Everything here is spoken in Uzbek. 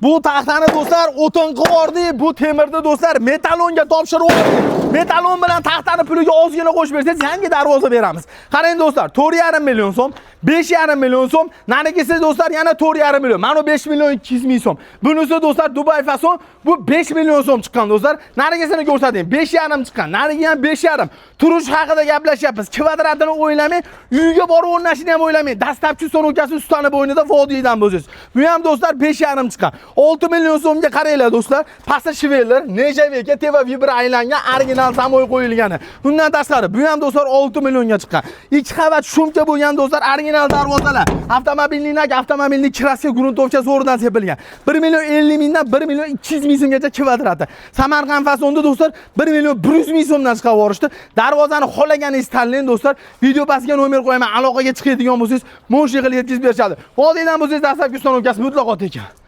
Bu taxtani do'stlar o'tin qivordi, bu temirni do'stlar metalonga topshirib yubordik. Metalon bilan taxtani puliga ozgina qo'shib bersangiz, yangi darvoza beramiz. Qarang do'stlar, 4,5 million so'm, 5,5 million so'm, narigisi do'stlar yana 4,5 million. Mana 5 million 200 ming so'm. Bunisi do'stlar Dubai fason, bu 5 million so'm chiqqan do'stlar. Narigisini ko'rsating, 5,5 chiqqan. Narigi ham 5,5. Turish haqida gaplashyapmiz. Kvadratini o'ylamang, uyga borib o'rnashni ham o'ylamang. Dastlabki so'rovkasi ustani bo'ynida vodiydan bo'lsangiz. Bu ham do'stlar 5,5 chiqqan. 6 million so'mga qaranglar do'stlar. Pastda shiveler, nejaveka, teva vibra aylangan original samoy qo'yilgani. Bundan tashqari bu ham do'stlar 6 millionga chiqqan. 2 qavat shumka bo'lgan do'stlar original darvozalar. Avtomobilning avtomobilning kirasi gruntovcha zo'rdan sepilgan. 1 million 50 mingdan 1 million 200 ming so'mgacha kvadrati. Samarqand fasonda do'stlar 1 million 100 ming so'mdan chiqarib yuborishdi. Darvozani xohlaganingiz tanlang do'stlar. Video pastiga nomer qo'yaman. Aloqaga chiqadigan bo'lsangiz, mo'sh qilib yetkazib berishadi. Vodiydan bo'lsangiz dastlabki ustanovkasi mutlaqo tekin.